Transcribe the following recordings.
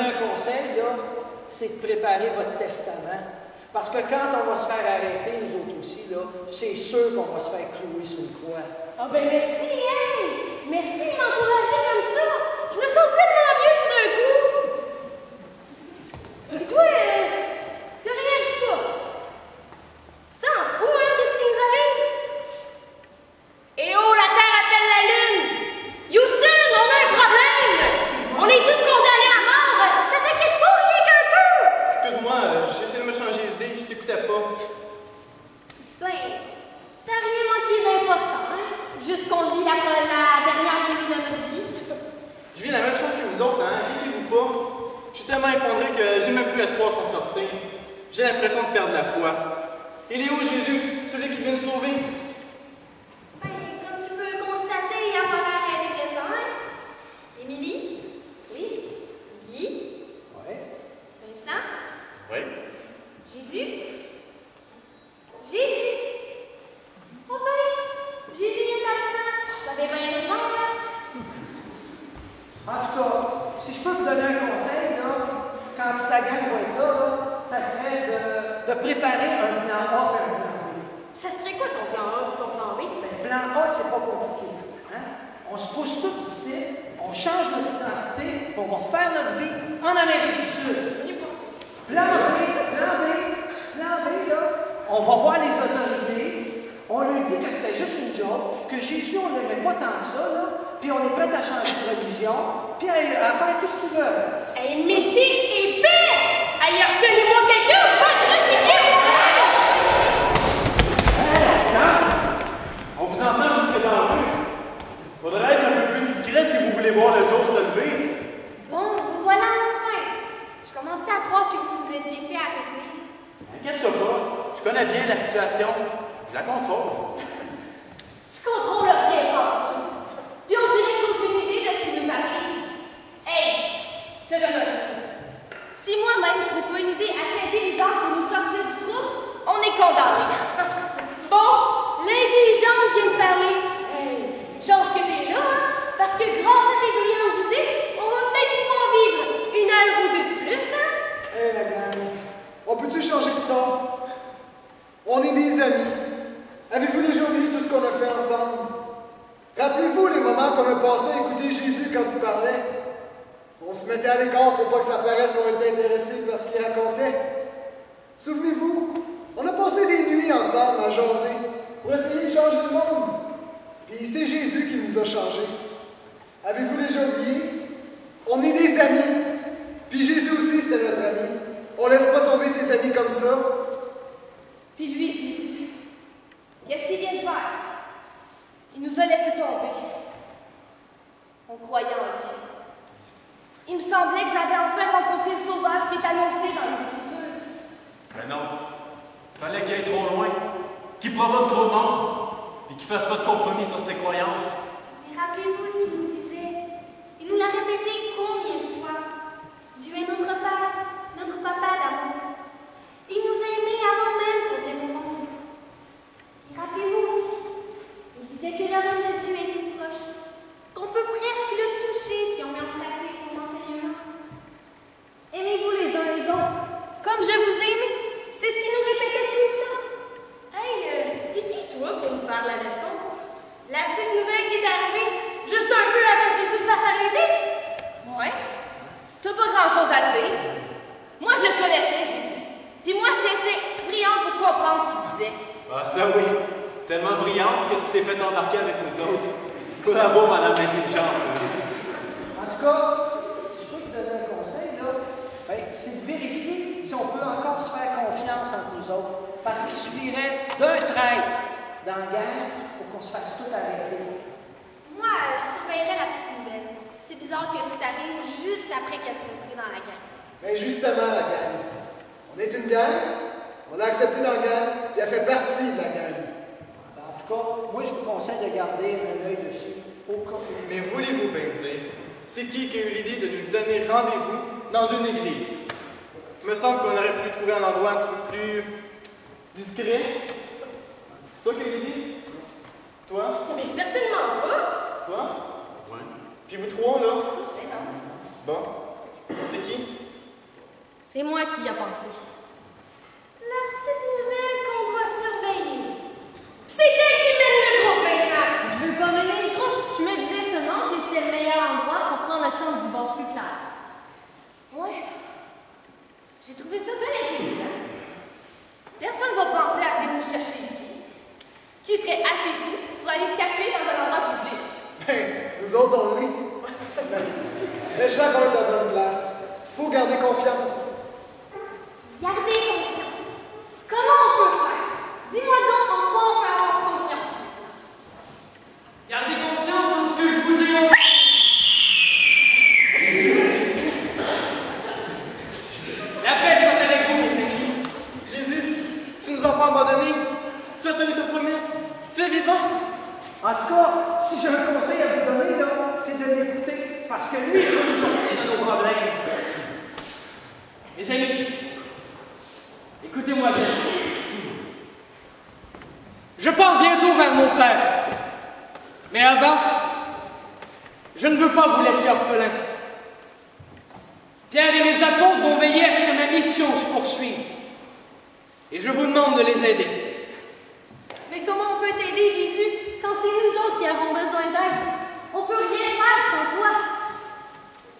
donner un conseil, là, c'est de préparer votre testament. Parce que quand on va se faire arrêter, nous autres aussi, là, c'est sûr qu'on va se faire clouer sur une croix. Ah ben merci, hey! Merci de m'encourager comme ça! Je me sens tellement mieux tout d'un coup! Et toi, tu réagis pas? C'est un fou, hein, de ce qui nous arrive? Eh oh, la Terre appelle la Lune! Houston, on a un problème! On est tous condamnés à mort! Ça t'inquiète pas, rien qu'un peu! Excuse-moi, j'essaie de me changer d'idée, je t'écoutais pas. Ben, t'as rien manqué d'important, hein? Juste qu'on vit la dernière journée de notre vie. Je vis la même chose que vous autres, hein? Inquiétez-vous pas. Je suis tellement effondré que j'ai même plus espoir s'en sortir. J'ai l'impression de perdre la foi. Il est où Jésus, celui qui vient nous sauver? Ben, comme tu peux le constater, il n'y a pas l'air d'être présent, hein? Émilie? Oui? Guy? Ouais. Vincent? Oui. Jésus? Jésus? Oh ben, Jésus est absent. T'avais bien raison, hein? En tout cas, si je peux vous donner un conseil, là, quand toute la gang va être là, ça serait de préparer un plan A et un plan B. Ça serait quoi ton plan A et ton plan B? Ben, plan A, c'est pas compliqué. Hein? On se pousse tout d'ici, on change notre identité, puis on va faire notre vie en Amérique du Sud. Plan B, là, on va voir les autorités, on leur dit que c'était juste une joke, que Jésus, on n'aimait pas tant que ça, là, puis on est prêt à changer de religion, puis à faire tout ce qu'ils veulent. Hey, mais t'es épais! Hey, retenez-moi quelqu'un, je vais te crucifier! On vous entend jusque dans la rue. Faudrait être un peu plus discret si vous voulez voir le jour se lever. Bon, vous voilà enfin. Je commençais à croire que vous vous étiez fait arrêter. Inquiète-toi pas, je connais bien la situation. Je la contrôle. Tu contrôles rien pas. Puis on dirait que t'as aucune idée de ce qui nous arrive. Hey, je te donne un truc. Si moi-même je trouve pas une idée assez intelligente pour nous sortir du trou, on est condamnés. Bon, l'intelligente vient de parler. Hey, chance que t'es là, hein? Parce que grâce à tes brillantes idées, on va peut-être pouvoir vivre une heure ou deux de plus, hein? Hé la gang, on peut-tu changer de ton? On est des amis. Avez-vous déjà oublié tout ce qu'on a fait ensemble? Rappelez-vous les moments qu'on a passés à écouter Jésus quand il parlait? On se mettait à l'écart pour pas que ça paraisse qu'on était intéressé par ce qu'il racontait. Souvenez-vous, on a passé des nuits ensemble à jaser pour essayer de changer le monde. Puis c'est Jésus qui nous a changés. Avez-vous déjà oublié? On est des amis. Puis Jésus aussi, c'était notre ami. On laisse pas tomber ses amis comme ça. Puis lui, Jésus, qu'est-ce qu'il vient de faire? Il nous a laissé tomber. On croyait en lui. Il me semblait que j'avais enfin rencontré le Sauveur qui est annoncé dans les Écritures. Mais non. Fallait qu'il aille trop loin. Qu'il provoque trop de monde. Et qu'il fasse pas de compromis sur ses croyances. Mais rappelez-vous ce qu'il nous disait. Il nous l'a répété combien de fois? Dieu est notre Père, notre Papa d'amour. Il nous a aimés avant même qu'on vienne au monde. Et rappelez-vous aussi, il disait que le règne de Dieu est tout proche, qu'on peut presque le toucher si on met en pratique son enseignement. Aimez-vous les uns les autres, comme je vous aime. C'est ce qu'il nous répétait tout le temps. Hey, t'es qui toi pour nous faire la leçon? La petite nouvelle qui est arrivée, juste un peu avant que Jésus se fasse arrêter? Ouais. T'as pas grand-chose à dire. Moi, je le connaissais, Jésus. Puis moi, j'étais assez brillante pour comprendre ce qu'il disait. Ah, ça oui. Tellement brillante que tu t'es fait embarquer avec nous autres. Bravo, madame l'intelligente. En tout cas, si je peux te donner un conseil, là, ben, c'est de vérifier si on peut encore se faire confiance entre nous autres. Parce qu'il suffirait d'un traître dans la gang pour qu'on se fasse tout arrêter. Moi, je surveillerais la petite nouvelle. C'est bizarre que tout arrive juste après qu'elle soit entrée dans la gang. Mais justement, la gang. On est une gang, on l'a accepté dans la gang, et elle fait partie de la gang. Ben, en tout cas, moi, je vous conseille de garder un œil dessus au cas où. Mais voulez-vous bien dire, c'est qui a eu l'idée de nous donner rendez-vous dans une église? Il me semble qu'on aurait pu trouver un endroit un petit peu plus discret. C'est toi qui as eu l'idée? Toi? Mais certainement pas. Toi? Ouais. Puis vous trois, là? Mais non. Bon. C'est qui? C'est moi qui y a pensé. La petite nouvelle qu'on doit surveiller. C'est elle qui mène le groupe maintenant. Je veux pas mener le groupe. Je me disais seulement que c'était le meilleur endroit pour prendre le temps d'y voir plus clair. Ouais. J'ai trouvé ça bien intelligent. Personne ne va penser à venir nous chercher ici. Qui serait assez fou pour aller se cacher dans un endroit public? Ben, nous autres, on l'est. Mais chacun est à bonne place. Faut garder confiance. Gardez confiance. Comment on peut faire? Dis-moi donc en quoi on peut avoir confiance. Gardez confiance en ce que je vous ai enseigné. La paix soit avec vous, mes amis. Jésus, tu nous as pas abandonnés. Tu as tenu ta promesse. Tu es vivant. En tout cas, si j'ai un conseil à vous donner, là, c'est de l'écouter, parce que lui, il va nous sortir de nos problèmes. Mes amis, écoutez-moi bien. Je pars bientôt vers mon Père. Mais avant, je ne veux pas vous laisser orphelin. Pierre et les apôtres vont veiller à ce que ma mission se poursuive. Et je vous demande de les aider. Mais comment on peut t'aider, Jésus, quand c'est nous autres qui avons besoin d'aide? On peut rien faire sans toi.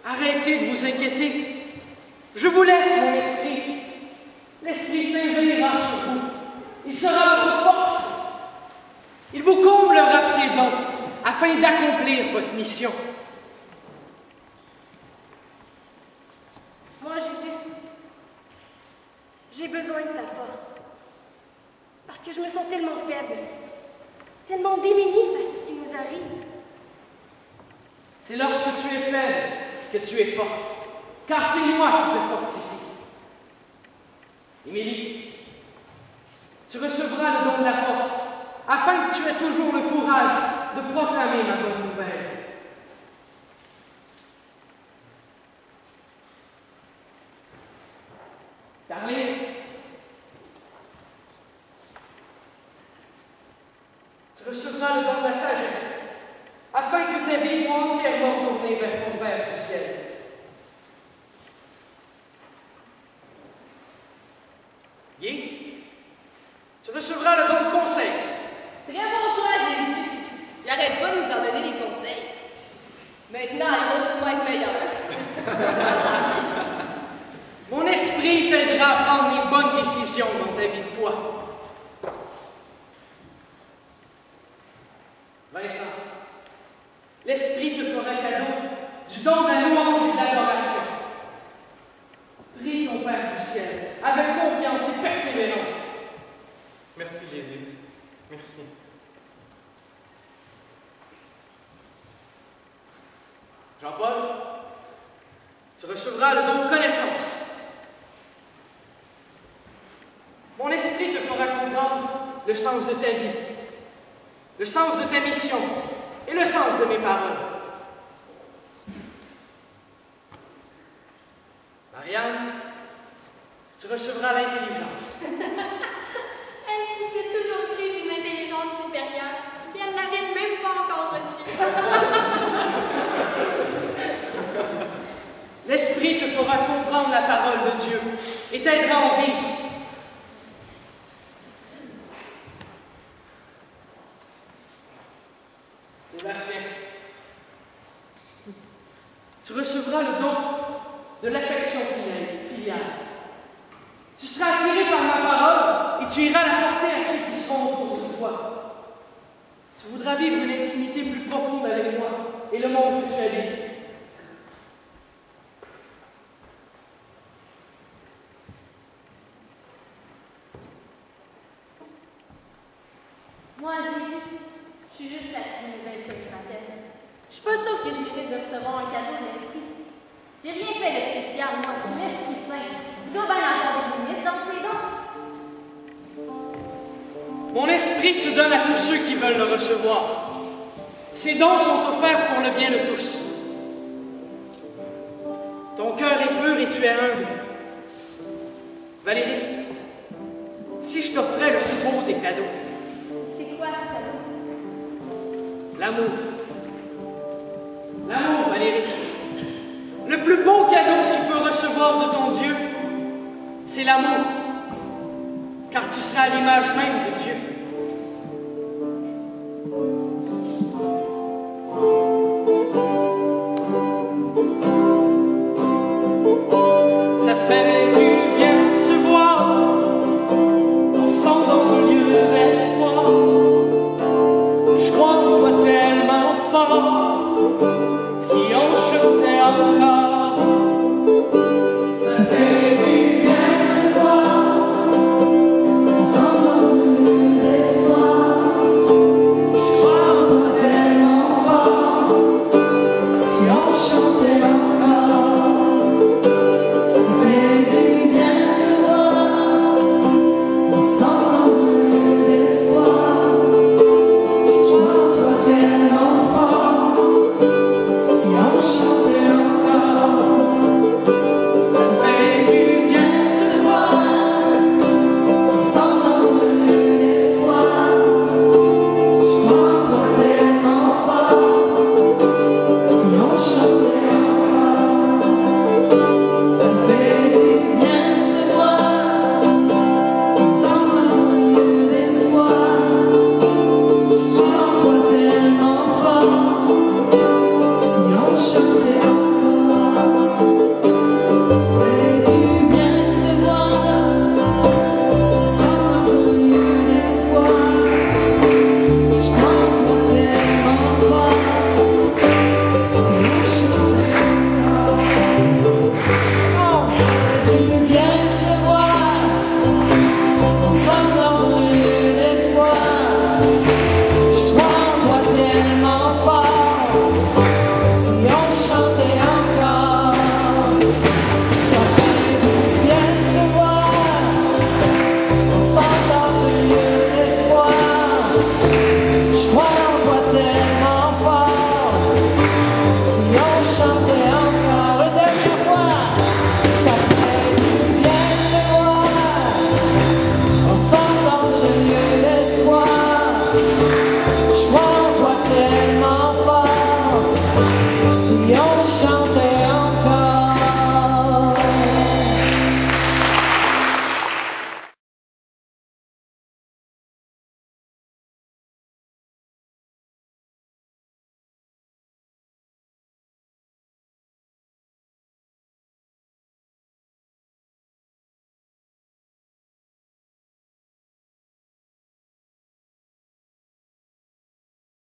Arrêtez de vous inquiéter. Je vous laisse mon esprit. L'Esprit Saint veillera sur vous. Il sera votre force. Il vous comblera de ses dons afin d'accomplir votre mission. Moi, Jésus, j'ai besoin de ta force. Parce que je me sens tellement faible, tellement démunie face à ce qui nous arrive. C'est lorsque tu es faible que tu es forte, car c'est moi qui te fortifie. Émilie, tu recevras le don de la force, afin que tu aies toujours le courage de proclamer ma bonne nouvelle. Caroline, tu recevras le don de la sagesse, afin que ta vie soit entièrement tournée vers ton Père du ciel. Guy, tu recevras le don de conseil. Très bon choix, Jésus. Il arrête pas de nous en donner des conseils. Maintenant, il va sûrement être meilleur. Mon esprit t'aidera à prendre les bonnes décisions dans ta vie de foi. Vincent, l'Esprit te fera cadeau du don de la louange et de l'adoration. Prie ton Père du ciel avec confiance et persévérance. Merci, Jésus. Merci. Jean-Paul, tu recevras le don de connaissance. Mon esprit te fera comprendre le sens de ta vie, le sens de ta mission et le sens de mes paroles. Marianne, tu recevras l'intelligence. Elle qui s'est toujours prise une intelligence supérieure, et elle l'avait même pas encore reçue. L'Esprit te fera comprendre la parole de Dieu et t'aidera à en vivre. Sébastien, tu recevras le don de l'affection filiale. Tu seras attiré par ma parole et tu iras la porter à ceux qui seront autour de toi. Tu voudras vivre une intimité plus profonde avec moi et le monde que tu habites. Moi, Jésus, je suis juste la petite nouvelle que je m'appelle. Je suis pas sûre que je mérite de recevoir un cadeau de l'Esprit. J'ai rien fait de spécial, moi. L'Esprit Saint, il doit bien avoir des limites dans ses dons. Mon esprit se donne à tous ceux qui veulent le recevoir. Ces dons sont offerts pour le bien de tous. Ton cœur est pur et tu es humble. Valérie, si je t'offrais le plus beau des cadeaux, C'est quoi ce cadeau? l'amour. L'amour, Valérie. Le plus beau cadeau que tu peux recevoir de ton Dieu, l'amour, car tu seras à l'image même de Dieu.